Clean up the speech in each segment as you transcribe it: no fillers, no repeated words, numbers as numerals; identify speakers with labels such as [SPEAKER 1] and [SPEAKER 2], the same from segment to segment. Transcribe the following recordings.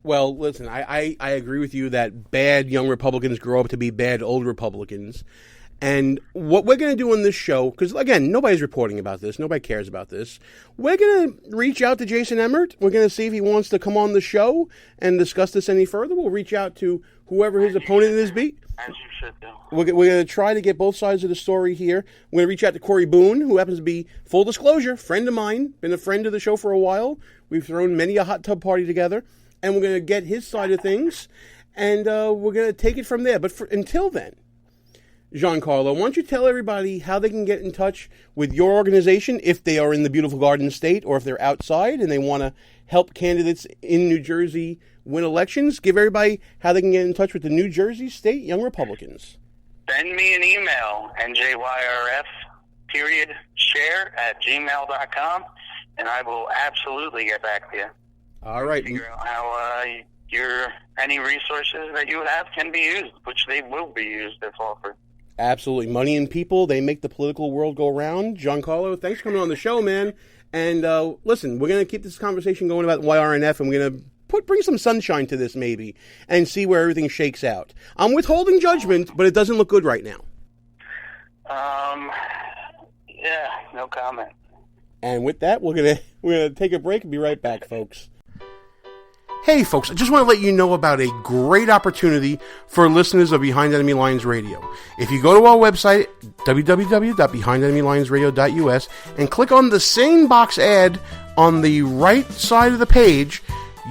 [SPEAKER 1] Well, listen, I agree with you that bad young Republicans grow up to be bad old Republicans. And what we're going to do on this show, because, again, nobody's reporting about this. Nobody cares about this. We're going to reach out to Jason Emmert. We're going to see if he wants to come on the show and discuss this any further. We'll reach out to whoever his opponent is.
[SPEAKER 2] As you should do.
[SPEAKER 1] We're going to try to get both sides of the story here. We're going to reach out to Corey Boone, who happens to be, full disclosure, friend of mine, been a friend of the show for a while. We've thrown many a hot tub party together. And we're going to get his side of things. And we're going to take it from there. But until then, Giancarlo, why don't you tell everybody how they can get in touch with your organization if they are in the beautiful Garden State or if they're outside and they want to help candidates in New Jersey win elections? Give everybody how they can get in touch with the New Jersey State Young Republicans.
[SPEAKER 2] Send me an email, njyrf.share@gmail.com, and I will absolutely get back to you.
[SPEAKER 1] All right.
[SPEAKER 2] Figure out how any resources that you have can be used, which they will be used if offered.
[SPEAKER 1] Absolutely. Money and people, they make the political world go round. Giancarlo, thanks for coming on the show, man. And listen, we're going to keep this conversation going about YRNF, and we're going to bring some sunshine to this maybe and see where everything shakes out. I'm withholding judgment, but it doesn't look good right now.
[SPEAKER 2] Yeah, no comment.
[SPEAKER 1] And with that, we're gonna take a break and be right back, folks. Hey folks, I just want to let you know about a great opportunity for listeners of Behind Enemy Lines Radio. If you go to our website, www.behindenemylinesradio.us, and click on the same box ad on the right side of the page,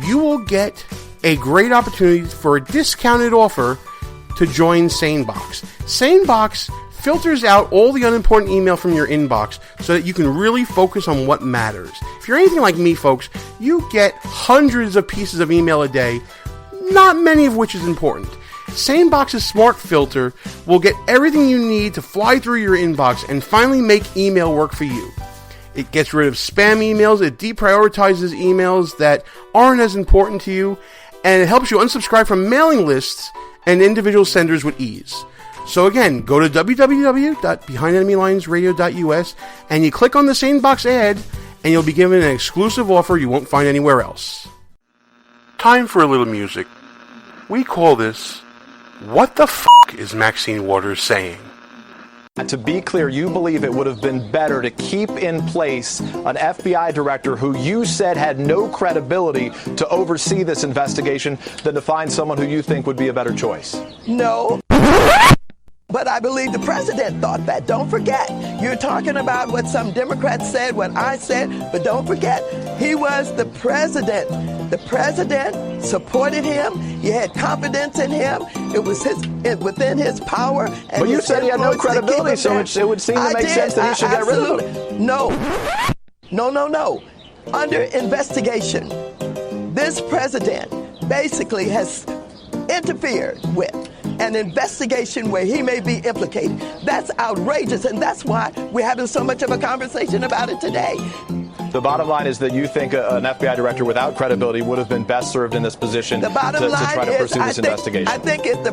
[SPEAKER 1] you will get a great opportunity for a discounted offer to join SaneBox. SaneBox filters out all the unimportant email from your inbox so that you can really focus on what matters. If you're anything like me, folks, you get hundreds of pieces of email a day, not many of which is important. SaneBox's smart filter will get everything you need to fly through your inbox and finally make email work for you. It gets rid of spam emails, it deprioritizes emails that aren't as important to you, and it helps you unsubscribe from mailing lists and individual senders with ease. So again, go to www.behindenemylinesradio.us and you click on the SaneBox ad and you'll be given an exclusive offer you won't find anywhere else. Time for a little music. We call this, What the F*** is Maxine Waters Saying?
[SPEAKER 3] To be clear, you believe it would have been better to keep in place an FBI director who you said had no credibility to oversee this investigation than to find someone who you think would be a better choice?
[SPEAKER 4] No. But I believe the president thought that. Don't forget, you're talking about what some Democrats said, what I said, but don't forget, he was the president. The president supported him. He had confidence in him. It was within his power. And
[SPEAKER 3] but you said he had no credibility, so it would seem to make sense that he should get rid of him.
[SPEAKER 4] No. Under investigation, this president basically has interfered with an investigation where he may be implicated. That's outrageous, and that's why we're having so much of a conversation about it today.
[SPEAKER 3] The bottom line is that you think an FBI director without credibility would have been best served in this position to try to pursue this investigation.
[SPEAKER 4] I think if the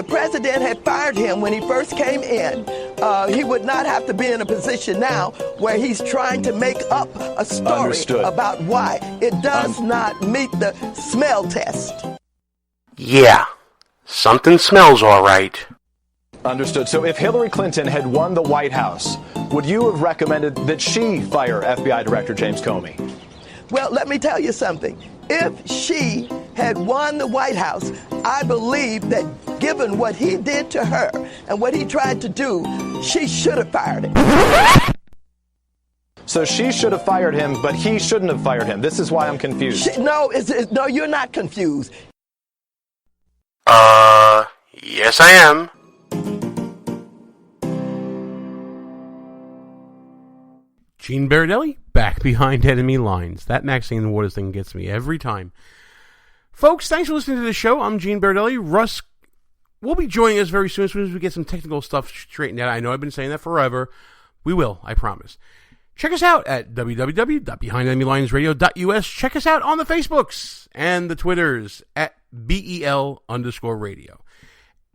[SPEAKER 4] president had fired him when he first came in, he would not have to be in a position now where he's trying to make up a story about why it does not meet the smell test.
[SPEAKER 1] Yeah. Something smells all right.
[SPEAKER 3] Understood. So if Hillary Clinton had won the White House, would you have recommended that she fire FBI Director James Comey?
[SPEAKER 4] Well, let me tell you something. If she had won the White House, I believe that given what he did to her and what he tried to do, she should have fired him.
[SPEAKER 3] So she should have fired him, but he shouldn't have fired him. This is why I'm confused.
[SPEAKER 4] No, you're not confused.
[SPEAKER 1] Yes I am. Gene Barratelli, back behind enemy lines. That Maxine Waters thing gets me every time. Folks, thanks for listening to the show. I'm Gene Barratelli. Russ will be joining us very soon as we get some technical stuff straightened out. I know I've been saying that forever. We will, I promise. Check us out at www.behindenemylinesradio.us. Check us out on the Facebooks and the Twitters at BEL_radio.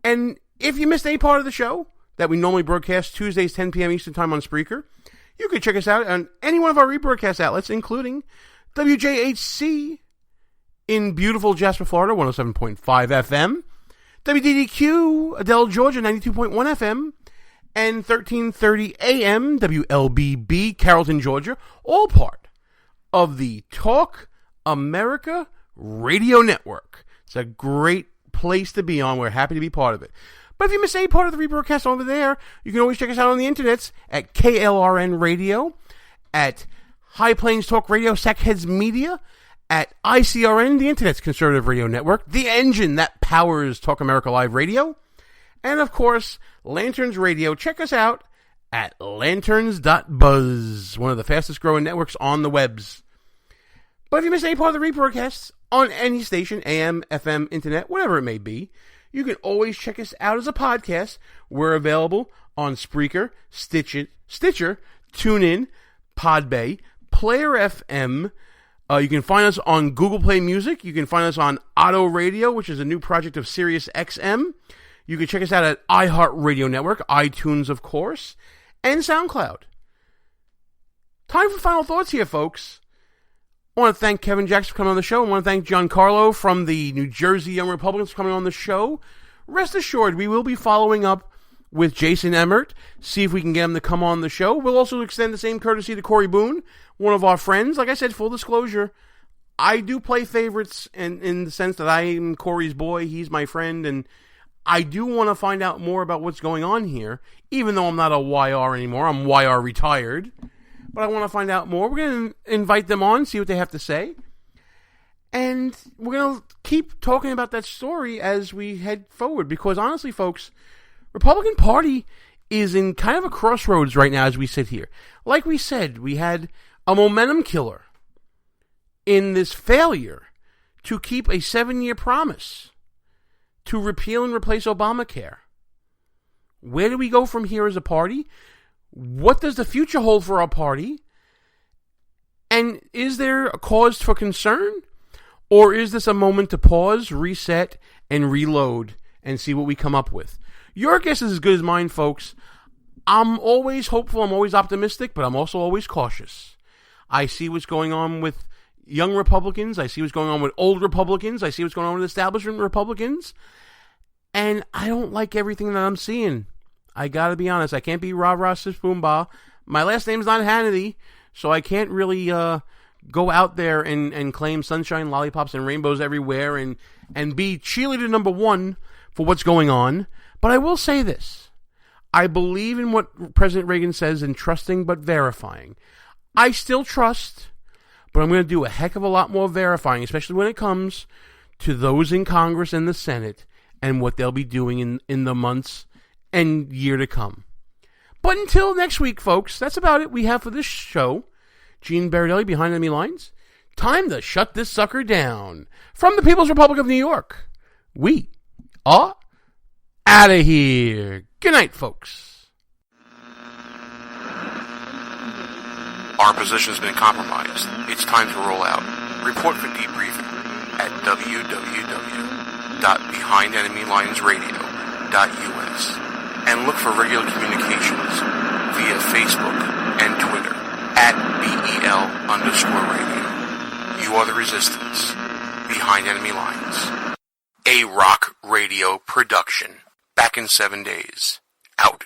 [SPEAKER 1] And if you missed any part of the show that we normally broadcast Tuesdays, 10 p.m. Eastern Time on Spreaker, you can check us out on any one of our rebroadcast outlets, including WJHC in beautiful Jasper, Florida, 107.5 FM. WDDQ, Adele, Georgia, 92.1 FM. And 1330 AM, WLBB, Carrollton, Georgia, all part of the Talk America Radio Network. It's a great place to be on. We're happy to be part of it. But if you miss any part of the rebroadcast over there, you can always check us out on the internets at KLRN Radio, at High Plains Talk Radio, Sackheads Media, at ICRN, the Internet's Conservative Radio Network, the engine that powers Talk America Live Radio, and of course, Lanterns Radio. Check us out at lanterns.buzz, one of the fastest growing networks on the webs. But if you miss any part of the rebroadcasts on any station, AM, FM, Internet, whatever it may be, you can always check us out as a podcast. We're available on Spreaker, Stitcher, TuneIn, Podbay, Player FM. You can find us on Google Play Music. You can find us on Auto Radio, which is a new project of Sirius XM. You can check us out at iHeartRadio Network, iTunes, of course, and SoundCloud. Time for final thoughts here, folks. I want to thank Kevin Jackson for coming on the show. I want to thank Giancarlo from the New Jersey Young Republicans for coming on the show. Rest assured, we will be following up with Jason Emmert, see if we can get him to come on the show. We'll also extend the same courtesy to Corey Boone, one of our friends. Like I said, full disclosure, I do play favorites in the sense that I am Corey's boy, he's my friend, and I do want to find out more about what's going on here, even though I'm not a YR anymore. I'm YR retired. But I want to find out more. We're going to invite them on, see what they have to say. And we're going to keep talking about that story as we head forward. Because honestly, folks, Republican Party is in kind of a crossroads right now as we sit here. Like we said, we had a momentum killer in this failure to keep a 7-year promise to repeal and replace Obamacare. Where do we go from here as a party? What does the future hold for our party? And is there a cause for concern? Or is this a moment to pause, reset, and reload and see what we come up with? Your guess is as good as mine, folks. I'm always hopeful, I'm always optimistic, but I'm also always cautious. I see what's going on with young Republicans. I see what's going on with old Republicans. I see what's going on with establishment Republicans. And I don't like everything that I'm seeing. I gotta be honest, I can't be rah-rah sis boom bah. My last name's not Hannity, so I can't really go out there and claim sunshine, lollipops, and rainbows everywhere and be cheerleader number one for what's going on. But I will say this. I believe in what President Reagan says in trusting but verifying. I still trust, but I'm going to do a heck of a lot more verifying, especially when it comes to those in Congress and the Senate and what they'll be doing in the months and year to come. But until next week, folks, that's about it we have for this show. Gene Baradelli, Behind Enemy Lines. Time to shut this sucker down. From the People's Republic of New York, we are out of here. Good night, folks.
[SPEAKER 5] Our position has been compromised. It's time to roll out. Report for debriefing at www.behindenemylinesradio.us. And look for regular communications via Facebook and Twitter at BEL_radio. You are the resistance. Behind Enemy Lines. A rock radio production. Back in 7 days. Out.